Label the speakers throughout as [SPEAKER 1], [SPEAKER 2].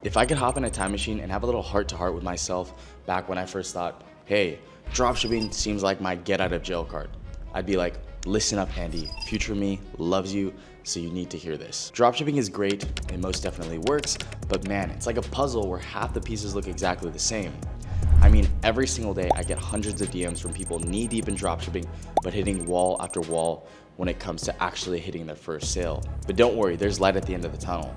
[SPEAKER 1] If I could hop in a time machine and have a little heart-to-heart with myself back when I first thought, hey, dropshipping seems like my get out of jail card, I'd be like, listen up, Andy, future me loves you, so you need to hear this. Dropshipping is great, it most definitely works, but man, it's like a puzzle where half the pieces look exactly the same. I mean, every single day I get hundreds of DMs from people knee deep in dropshipping, but hitting wall after wall when it comes to actually hitting their first sale. But don't worry, there's light at the end of the tunnel,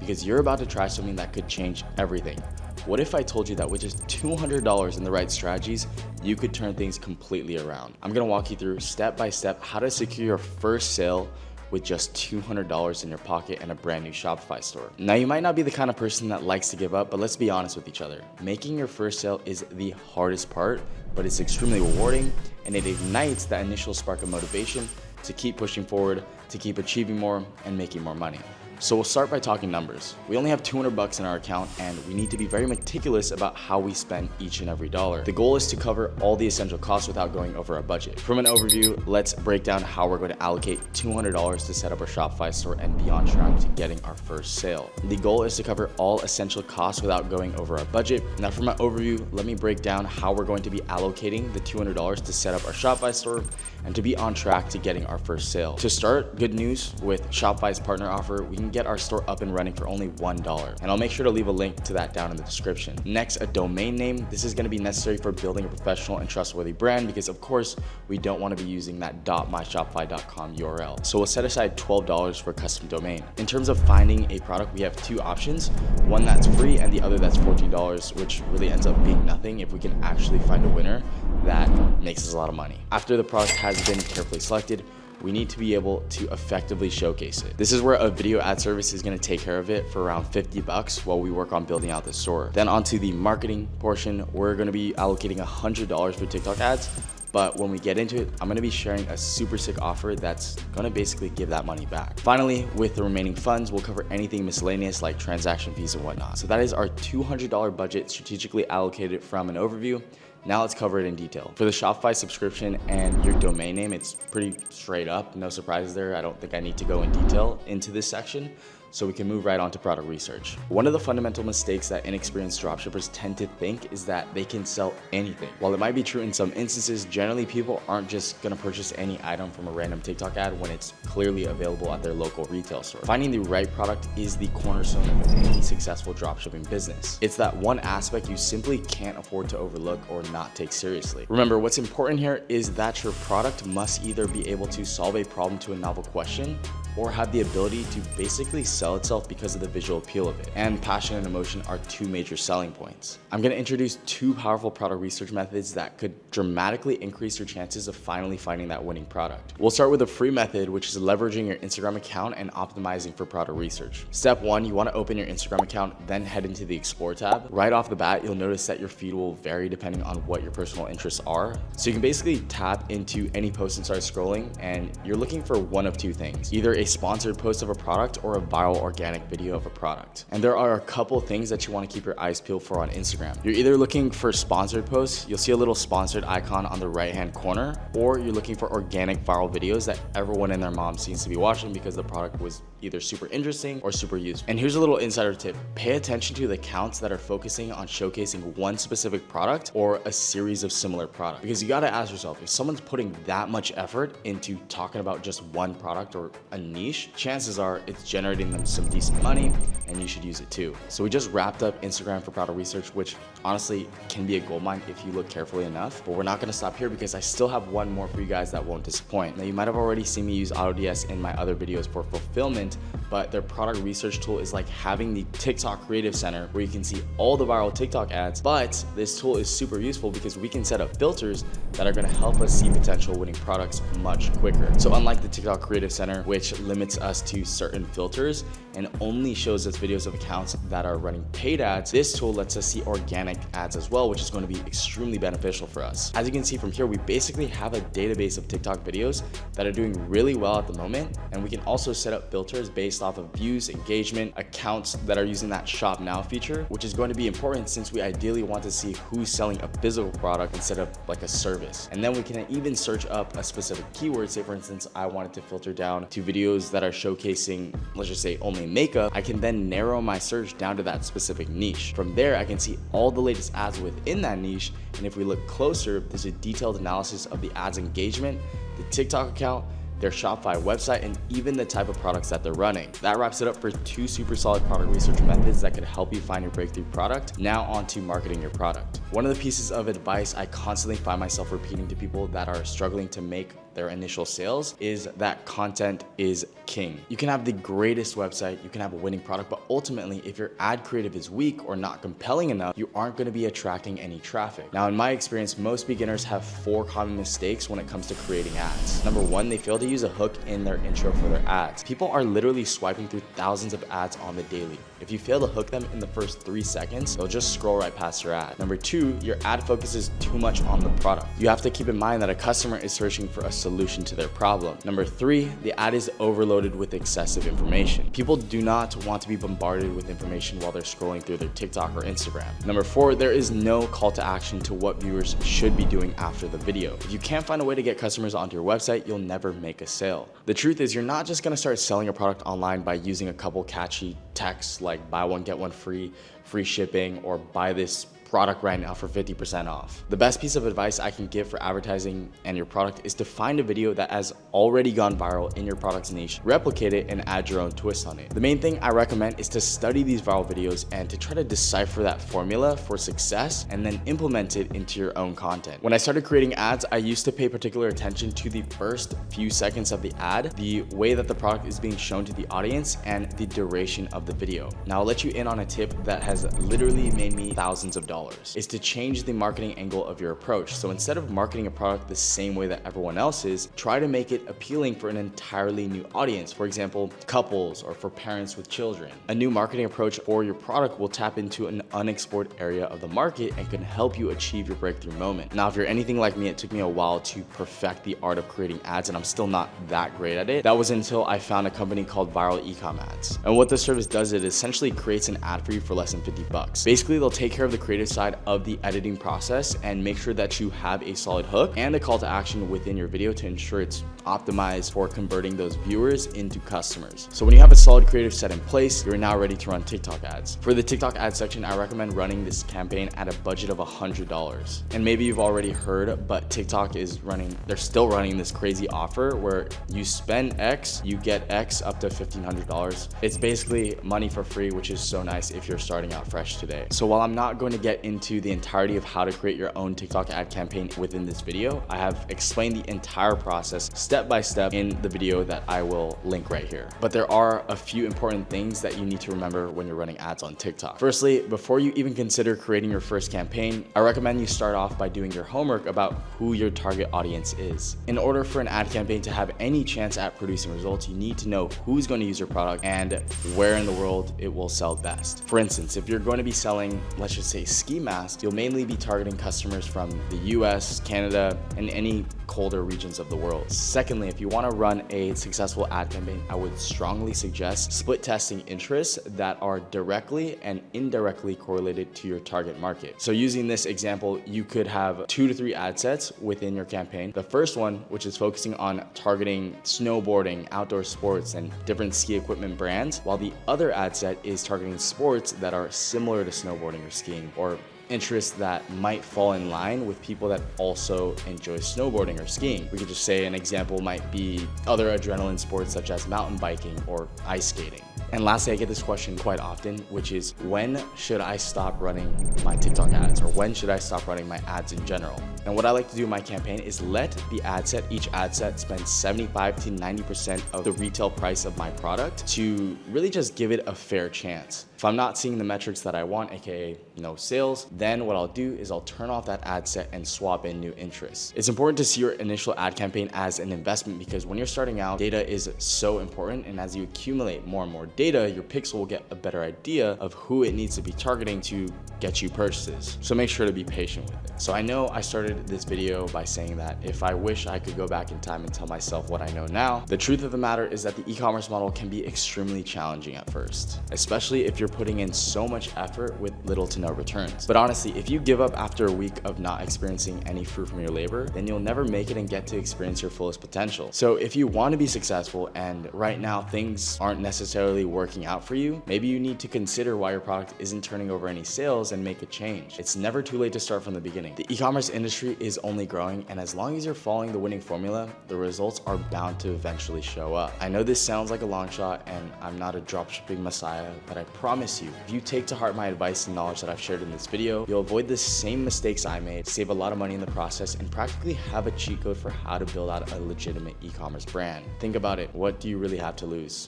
[SPEAKER 1] because you're about to try something that could change everything. What if I told you that with just $200 in the right strategies, you could turn things completely around? I'm gonna walk you through step by step how to secure your first sale with just $200 in your pocket and a brand new Shopify store. Now, you might not be the kind of person that likes to give up, but let's be honest with each other. Making your first sale is the hardest part, but it's extremely rewarding, and it ignites that initial spark of motivation to keep pushing forward, to keep achieving more and making more money. So we'll start by talking numbers. We only have $200 in our account, and we need to be very meticulous about how we spend each and every dollar. The goal is to cover all the essential costs without going over our budget. From an overview, let's break down how we're going to allocate $200 to set up our Shopify store and be on track to getting our first sale. The goal is to cover all essential costs without going over our budget. Now, from an overview, let me break down how we're going to be allocating the $200 to set up our Shopify store and to be on track to getting our first sale. To start, good news, with Shopify's partner offer, we can get our store up and running for only $1, and I'll make sure to leave a link to that down in the description. Next, a domain name. This is going to be necessary for building a professional and trustworthy brand, because of course we don't want to be using that .myshopify.com URL. So we'll set aside $12 for a custom domain. In terms of finding a product, we have two options, one that's free and the other that's $14, which really ends up being nothing if we can actually find a winner that makes us a lot of money. After the product has been carefully selected, we need to be able to effectively showcase it. This is where a video ad service is going to take care of it for around $50 while we work on building out the store. Then onto the marketing portion, we're going to be allocating $100 for TikTok ads. But when we get into it, I'm gonna be sharing a super sick offer that's gonna basically give that money back. Finally, with the remaining funds, we'll cover anything miscellaneous like transaction fees and whatnot. So that is our $200 budget strategically allocated from an overview. Now let's cover it in detail. For the Shopify subscription and your domain name, it's pretty straight up, no surprises there. I don't think I need to go in detail into this section, so we can move right on to product research. One of the fundamental mistakes that inexperienced dropshippers tend to think is that they can sell anything. While it might be true in some instances, generally people aren't just gonna purchase any item from a random TikTok ad when it's clearly available at their local retail store. Finding the right product is the cornerstone of any successful dropshipping business. It's that one aspect you simply can't afford to overlook or not take seriously. Remember, what's important here is that your product must either be able to solve a problem to a novel question or have the ability to basically sell itself because of the visual appeal of it. And passion and emotion are two major selling points. I'm gonna introduce two powerful product research methods that could dramatically increase your chances of finally finding that winning product. We'll start with a free method, which is leveraging your Instagram account and optimizing for product research. Step one, you wanna open your Instagram account, then head into the Explore tab. Right off the bat, you'll notice that your feed will vary depending on what your personal interests are. So you can basically tap into any post and start scrolling, and you're looking for one of two things, either a sponsored post of a product or a viral organic video of a product. And there are a couple things that you want to keep your eyes peeled for on Instagram. You're either looking for sponsored posts, you'll see a little sponsored icon on the right hand corner, or you're looking for organic viral videos that everyone and their mom seems to be watching because the product was either super interesting or super useful. And here's a little insider tip. Pay attention to the accounts that are focusing on showcasing one specific product or a series of similar products. Because you gotta ask yourself, if someone's putting that much effort into talking about just one product or a niche, chances are it's generating them some decent money and you should use it too. So we just wrapped up Instagram for product research, which honestly can be a goldmine if you look carefully enough. But we're not gonna stop here because I still have one more for you guys that won't disappoint. Now, you might have already seen me use AutoDS in my other videos for fulfillment, but their product research tool is like having the TikTok Creative Center where you can see all the viral TikTok ads. But this tool is super useful because we can set up filters that are gonna help us see potential winning products much quicker. So unlike the TikTok Creative Center, which limits us to certain filters and only shows us videos of accounts that are running paid ads, this tool lets us see organic ads as well, which is going to be extremely beneficial for us. As you can see from here, we basically have a database of TikTok videos that are doing really well at the moment, and we can also set up filters based off of views, engagement, accounts that are using that shop now feature, which is going to be important since we ideally want to see who's selling a physical product instead of like a service. And then we can even search up a specific keyword. Say for instance, I wanted to filter down to videos that are showcasing, let's just say, only makeup. I can then narrow my search down to that specific niche. From there, I can see all the latest ads within that niche. And if we look closer, there's a detailed analysis of the ads engagement, the TikTok account, their Shopify website, and even the type of products that they're running. That wraps it up for 2 super solid product research methods that could help you find your breakthrough product. Now on to marketing your product. One of the pieces of advice I constantly find myself repeating to people that are struggling to make their initial sales is that content is king. You can have the greatest website, you can have a winning product, but ultimately if your ad creative is weak or not compelling enough, you aren't going to be attracting any traffic. Now in my experience, most beginners have 4 common mistakes when it comes to creating ads. Number 1, they fail to use a hook in their intro for their ads. People are literally swiping through thousands of ads on the daily. If you fail to hook them in the first 3 seconds, they'll just scroll right past your ad. Number 2, your ad focuses too much on the product. You have to keep in mind that a customer is searching for a solution to their problem. Number 3, the ad is overloaded with excessive information. People do not want to be bombarded with information while they're scrolling through their TikTok or Instagram. Number 4, there is no call to action to what viewers should be doing after the video. If you can't find a way to get customers onto your website, you'll never make a sale. The truth is, you're not just gonna start selling a product online by using a couple catchy texts like buy one, get one free, free shipping, or buy this product right now for 50% off. The best piece of advice I can give for advertising and your product is to find a video that has already gone viral in your product's niche, replicate it, and add your own twist on it. The main thing I recommend is to study these viral videos and to try to decipher that formula for success and then implement it into your own content. When I started creating ads, I used to pay particular attention to the first few seconds of the ad, the way that the product is being shown to the audience, and the duration of the video. Now I'll let you in on a tip that has literally made me thousands of dollars. Is to change the marketing angle of your approach. So instead of marketing a product the same way that everyone else is, try to make it appealing for an entirely new audience. For example, couples or for parents with children. A new marketing approach for your product will tap into an unexplored area of the market and can help you achieve your breakthrough moment. Now, if you're anything like me, it took me a while to perfect the art of creating ads, and I'm still not that great at it. That was until I found a company called Viral Ecom Ads. And what this service does, it essentially creates an ad for you for less than $50. Basically, they'll take care of the creative side of the editing process and make sure that you have a solid hook and a call to action within your video to ensure it's optimized for converting those viewers into customers. So when you have a solid creative set in place, you're now ready to run TikTok ads. For the TikTok ad section, I recommend running this campaign at a budget of $100. And maybe you've already heard, but TikTok is they're still running this crazy offer where you spend X, you get X up to $1,500. It's basically money for free, which is so nice if you're starting out fresh today. So while I'm not going to get into the entirety of how to create your own TikTok ad campaign within this video, I have explained the entire process step by step in the video that I will link right here. But there are a few important things that you need to remember when you're running ads on TikTok. Firstly, before you even consider creating your first campaign, I recommend you start off by doing your homework about who your target audience is. In order for an ad campaign to have any chance at producing results, you need to know who's going to use your product and where in the world it will sell best. For instance, if you're going to be selling, let's just say, ski masks, you'll mainly be targeting customers from the US, Canada, and any colder regions of the world. Secondly, if you want to run a successful ad campaign, I would strongly suggest split testing interests that are directly and indirectly correlated to your target market. So using this example, you could have 2 to 3 ad sets within your campaign. The first one, which is focusing on targeting snowboarding, outdoor sports, and different ski equipment brands, while the other ad set is targeting sports that are similar to snowboarding or skiing, or interests that might fall in line with people that also enjoy snowboarding or skiing. We could just say an example might be other adrenaline sports such as mountain biking or ice skating. And lastly, I get this question quite often, which is when should I stop running my TikTok ads, or when should I stop running my ads in general? And what I like to do in my campaign is let the ad set, each ad set, spend 75 to 90% of the retail price of my product to really just give it a fair chance. If I'm not seeing the metrics that I want, aka no sales, then what I'll do is I'll turn off that ad set and swap in new interests. It's important to see your initial ad campaign as an investment because when you're starting out, data is so important, and as you accumulate more and more data, your pixel will get a better idea of who it needs to be targeting to get you purchases. So make sure to be patient with it. So I know I started started this video by saying that if I wish I could go back in time and tell myself what I know now, the truth of the matter is that the e-commerce model can be extremely challenging at first, especially if you're putting in so much effort with little to no returns. But honestly, if you give up after a week of not experiencing any fruit from your labor, then you'll never make it and get to experience your fullest potential. So if you want to be successful and right now things aren't necessarily working out for you, maybe you need to consider why your product isn't turning over any sales and make a change. It's never too late to start from the beginning. The e-commerce industry is only growing, and as long as you're following the winning formula, the results are bound to eventually show up. I know this sounds like a long shot and I'm not a dropshipping messiah, but I promise you, if you take to heart my advice and knowledge that I've shared in this video, you'll avoid the same mistakes I made, save a lot of money in the process, and practically have a cheat code for how to build out a legitimate e-commerce brand. Think about it. What do you really have to lose?